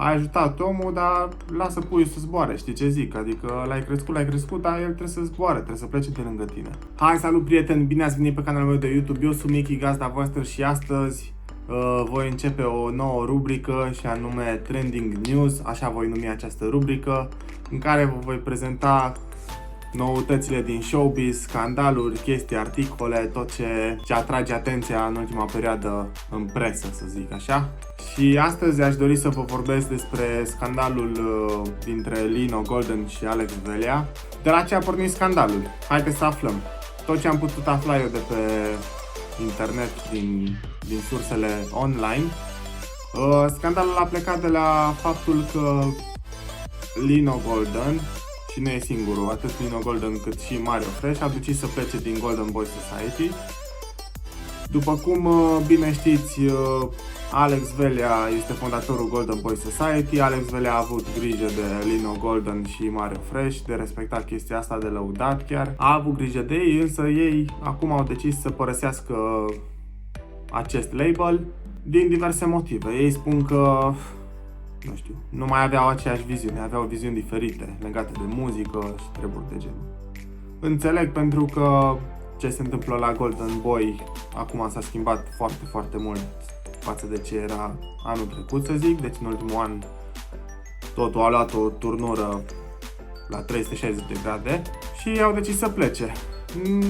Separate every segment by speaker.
Speaker 1: ai ajutat omul, dar lasă puiul să zboare, știi ce zic? Adică l-ai crescut, dar el trebuie să zboare, trebuie să plece de lângă tine. Hai, salut prieteni, bine ați venit pe canalul meu de YouTube, eu sunt Michi, gazda voastră și astăzi voi începe o nouă rubrică și anume Trending News, așa voi numi această rubrică, în care vă voi prezenta noutățile din showbiz, scandaluri, chestii, articole, tot ce atrage atenția în ultima perioadă în presă, să zic așa. Și astăzi aș dori să vă vorbesc despre scandalul dintre Lino Golden și Alex Velea. De la ce a pornit scandalul? Haideți să aflăm. Tot ce am putut afla eu de pe internet, din sursele online. Scandalul a plecat de la faptul că Lino Golden, și nu e singurul, atât Lino Golden cât și Mario Fresh, a decis să plece din Golden Boy Society. După cum bine știți, Alex Velea este fondatorul Golden Boy Society. Alex Velea a avut grijă de Lino Golden și Mario Fresh, de respectat chestia asta, de lăudat chiar. A avut grijă de ei, însă ei acum au decis să părăsească acest label din diverse motive. Ei spun că nu știu, nu mai aveau aceeași viziune, aveau viziuni diferite legate de muzică și treburi de genul. Înțeleg, pentru că ce se întâmplă la Golden Boy acum s-a schimbat foarte, foarte mult față de ce era anul trecut, să zic. Deci în ultimul an totul a luat o turnură la 360 de grade și au decis să plece.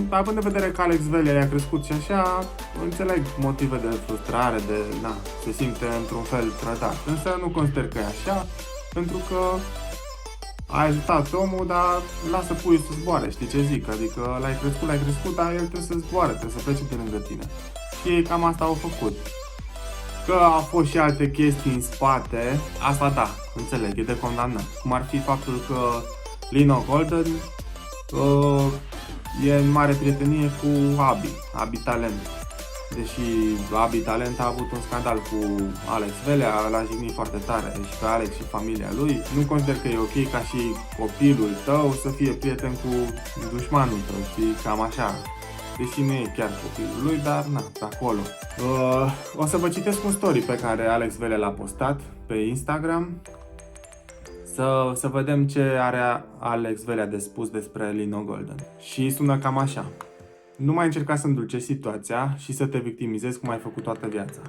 Speaker 1: Având în vedere că Alex Velea i-a crescut și așa, înțeleg motive de frustrare, se simte într-un fel trădat. Însă nu consider că e așa, pentru că ai ajutat omul, dar lasă puiul să zboare, știi ce zic? Adică l-ai crescut, dar el trebuie să zboare, trebuie să plece pe lângă tine. Și ei cam asta au făcut. Că au fost și alte chestii în spate, asta da, înțeleg, e de condamnat. Cum ar fi faptul că Lino Golden e în mare prietenie cu Abi Talent. Deși Abi Talent a avut un scandal cu Alex Velea, l-a jignit foarte tare și pe Alex și familia lui. Nu consider că e ok ca și copilul tău să fie prieten cu dușmanul tău, știi, cam așa. Deși nu e chiar copilul lui, dar pe acolo. O să vă citesc un story pe care Alex Velea l-a postat pe Instagram. Să vedem ce are Alex Velea de spus despre Lino Golden. Și sună cam așa. Nu mai încerca să îndulcești situația și să te victimizezi cum ai făcut toată viața.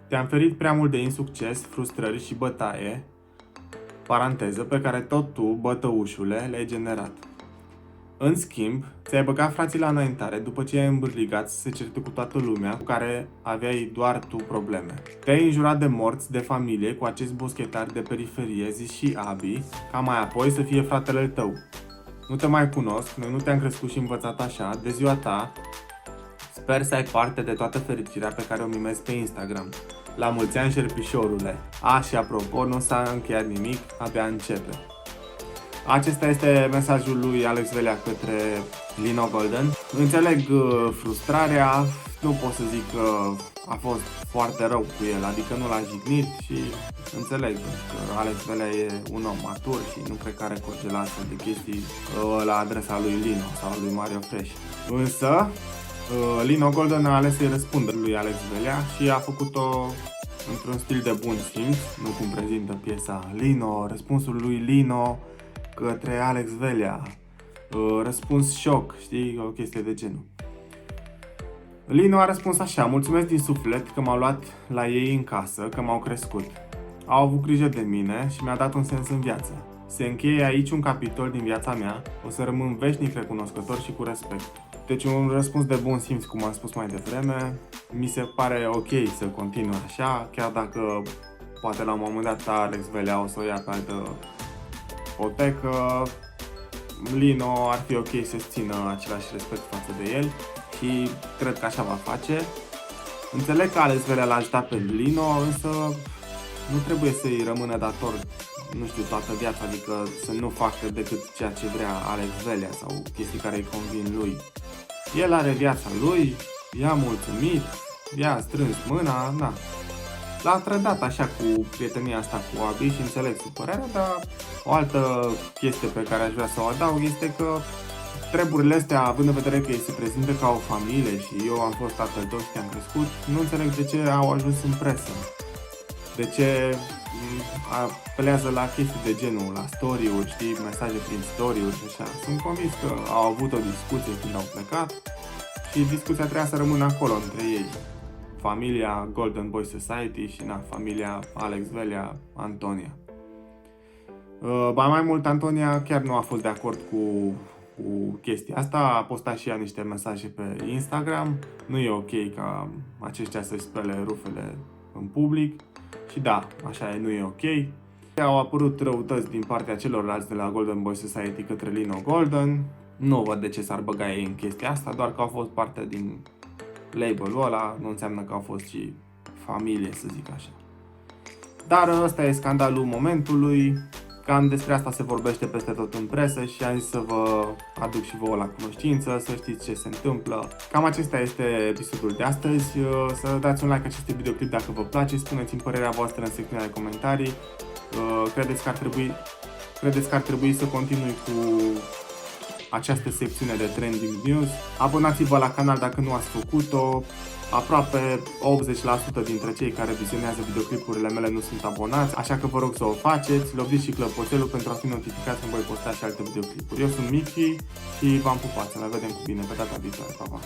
Speaker 1: Te-am ferit prea mult de insucces, frustrări și bătaie, paranteză, pe care tot tu, bătăușule, le-ai generat. În schimb, ți-ai băgat frații la înaintare după ce i-ai îmbârligat să se certe cu toată lumea cu care aveai doar tu probleme. Te-ai înjurat de morți, de familie cu acest boschetar de periferie, zis și Abi, ca mai apoi să fie fratele tău. Nu te mai cunosc, noi nu te-am crescut și învățat așa, de ziua ta, sper să ai parte de toată fericirea pe care o mimezi pe Instagram. La mulți ani, șerpișorule! Și apropo, nu s-a încheiat nimic, abia începe. Acesta este mesajul lui Alex Velea către Lino Golden. Înțeleg frustrarea, nu pot să zic că a fost foarte rău cu el, adică nu l-a jignit și înțeleg că Alex Velea e un om matur și nu cred că are curge la astfel de chestii la adresa lui Lino sau lui Mario Fresh. Însă, Lino Golden a ales să-i răspundă lui Alex Velea și a făcut-o într-un stil de bun simț, nu cum prezintă piesa Lino, răspunsul lui Lino către Alex Velea, răspuns șoc, știi, o chestie de genul. Lino a răspuns așa: mulțumesc din suflet că m-au luat la ei în casă, că m-au crescut. Au avut grijă de mine și mi-a dat un sens în viață. Se încheie aici un capitol din viața mea, o să rămân veșnic recunoscător și cu respect. Deci un răspuns de bun simț, cum am spus mai devreme. Mi se pare ok să continue așa, chiar dacă poate la un moment dat Alex Velea o să o ia pe altă potecă. Lino ar fi ok să-ți țină același respect față de el și cred că așa va face. Înțeleg că Alex Velea l-a ajutat pe Lino, însă nu trebuie să-i rămână dator, nu știu, toată viața, adică să nu facă decât ceea ce vrea Alex Velea sau chestii care îi convin lui. El are viața lui, i-a mulțumit, i-a strâns mâna, l-a trădat așa cu prietenia asta cu Abi și înțeleg supărarea, dar o altă chestie pe care aș vrea să o adaug este că treburile astea, având în vedere că ei se prezintă ca o familie și eu am fost tatăl tău și te-am crescut, nu înțeleg de ce au ajuns în presă. De ce apelează la chestii de genul, la story-uri, știi, mesaje prin story-uri și așa. Sunt convins că au avut o discuție când au plecat și discuția trebuia să rămână acolo între ei. Familia Golden Boy Society și familia Alex Velea, Antonia. Ba mai mult, Antonia chiar nu a fost de acord cu chestia asta, a postat și ea niște mesaje pe Instagram. Nu e ok ca aceștia să-și spele rufele în public și da, așa e, nu e ok. Au apărut răutăți din partea celorlalți de la Golden Boy Society către Lino Golden. Nu văd de ce s-ar băga ei în chestia asta, doar că au fost parte din label-ul ăla, nu înseamnă că au fost și familie, să zic așa. Dar ăsta e scandalul momentului. Cam despre asta se vorbește peste tot în presă și am zis să vă aduc și vouă la cunoștință, să știți ce se întâmplă. Cam acesta este episodul de astăzi. Să dați un like acestui videoclip dacă vă place, spuneți-mi părerea voastră în secțiunea de comentarii. Credeți că ar trebui să continui cu această secțiune de Trending News? Abonați-vă la canal dacă nu ați făcut-o. Aproape 80% dintre cei care vizionează videoclipurile mele nu sunt abonați, așa că vă rog să o faceți, loviți și clopoțelul pentru a fi notificați când voi posta și alte videoclipuri. Eu sunt Michi și v-am pupat, să ne vedem cu bine pe data viitoare, pa, pa!